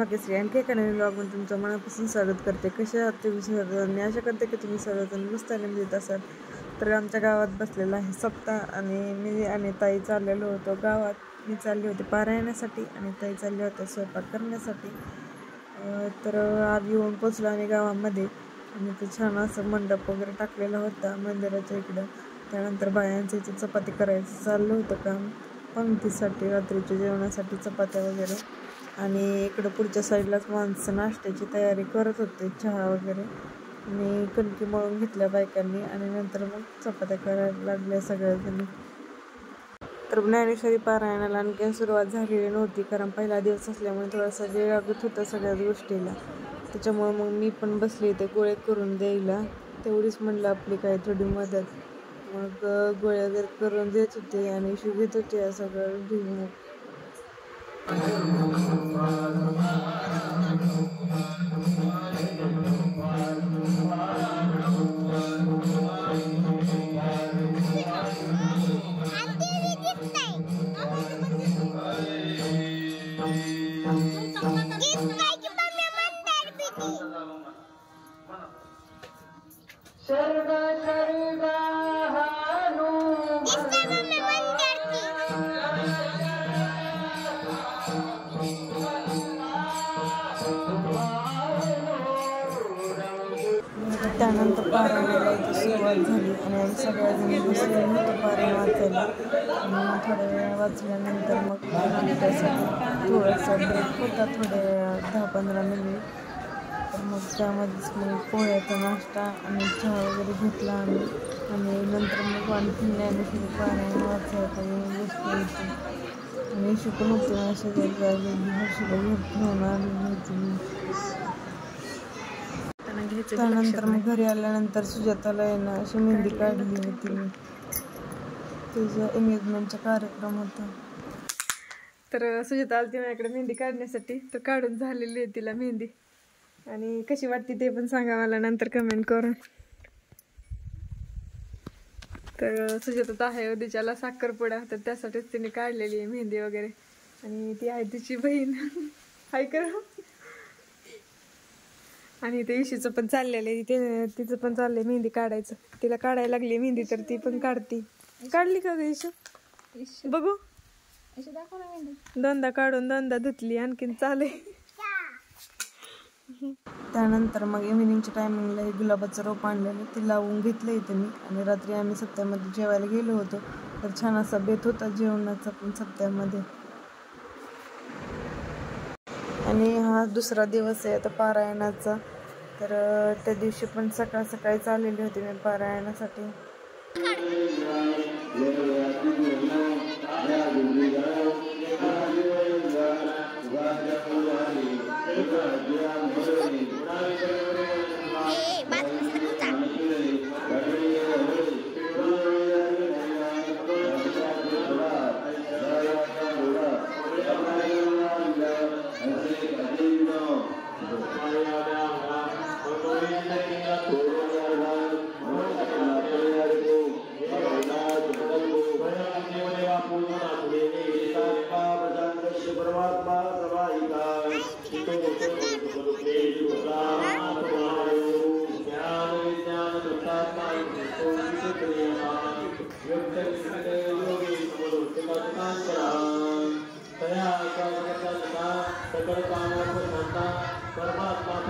भाग्यश्री आणखी एका नवीन ब्लॉगमध्ये तुमचं मनापासून स्वागत करते. कसे आहात तुम्ही सर्वजण? आशा करते की तुम्ही सर्वजण मस्त आनंद देत असाल. तर आमच्या गावात बसलेला आहे सप्ताह आणि मी आणि ताई चाललेलो होतो गावात. मी चालली होती पारायणासाठी आणि ताई चालली होत्या स्वयंपाक करण्यासाठी. तर आज येऊन पोचलो आणि गावामध्ये आणि ते छान असं मंडप वगैरे टाकलेला होता मंदिराच्या इकडं. त्यानंतर बायांचं इथे चपाती करायचं चाललं होतं काम पंक्तीसाठी, रात्रीच्या जेवणासाठी चपात्या वगैरे. आणि इकडं पुढच्या साईडलाच माणसं नाश्त्याची तयारी करत होते, चहा वगैरे. आणि कणकी मळून घेतल्या बायकांनी आणि नंतर मग चपात्या करायला लागल्या सगळ्याजणी. तर ज्ञानेश्वरी पारायणाला आणखी सुरुवात झालेली नव्हती, कारण पहिला दिवस असल्यामुळे थोडासा वेळ लागत होता सगळ्याच गोष्टीला. त्याच्यामुळे मग मी पण बसले ते गोळे करून द्यायला. तेवढीच म्हणलं आपली काही थोडी मदत. मग गोळ्या वगैरे करून देत होते आणि इशू घेत होते या सगळं घेऊन. त्यानंतर पारायणाला इथे सुरुवात झाली आणि आम्ही सगळ्याजणी बसलेलो होतो पारायण वाचायला. आणि थोड्या वेळ वाचल्यानंतर मग नाश्त्यासाठी थोडासा ब्रेक होता, थोड्या वेळा 10-15 मिनिट. तर मग त्यामध्येच मग पोह्याचा नाश्ता आणि चहा वगैरे घेतला आम्ही. आणि नंतर मग आणखी ज्ञानेश्वरी पारायण वाचायला बसली होती. आणि शिकून होते अशा हर्षीला घेऊन आलेली होती मी. त्यानंतर मग घरी आल्यानंतर सुजाताला आहे ना अशी मेहंदी काढली होती मी. तिचा एंगेजमेंटचा कार्यक्रम होता. तर सुजाता आली माझ्याकडे मेहंदी काढण्यासाठी. तर काढून झालेली आहे तिला मेहंदी. आणि कशी वाटते ते पण सांगा मला नंतर कमेंट करून. तर सुजाता आहे उद्याच्याला साखरपुडा, तर त्यासाठीच तिने काढलेली आहे मेहंदी वगैरे. आणि ती आहे तिची बहीण हाय कर. आणि ते इशीचं पण चाललेलं आहे, तिचं पण चाललंय मेहंदी काढायचं. तिला काढायला लागली मेहंदी तर ती पण काढती. काढली का ग इशू? बघू दोनदा काढून दोनदा धुतली, आणखीन चालू. त्यानंतर मग इव्हिनिंगच्या टायमिंगला हे गुलाबाचं रोप आणलेलं ते लावून घेतलं इथं मी. आणि रात्री आम्ही सप्त्यामध्ये जेवायला गेलो होतो, तर छान असा बेत होता जेवणाचा पण सप्त्यामध्ये. आणि हा दुसरा दिवस आहे आता पारायणाचा. तर त्या दिवशी पण सकाळ सकाळी चाललेली होती मी पारायणासाठी. परमात्मा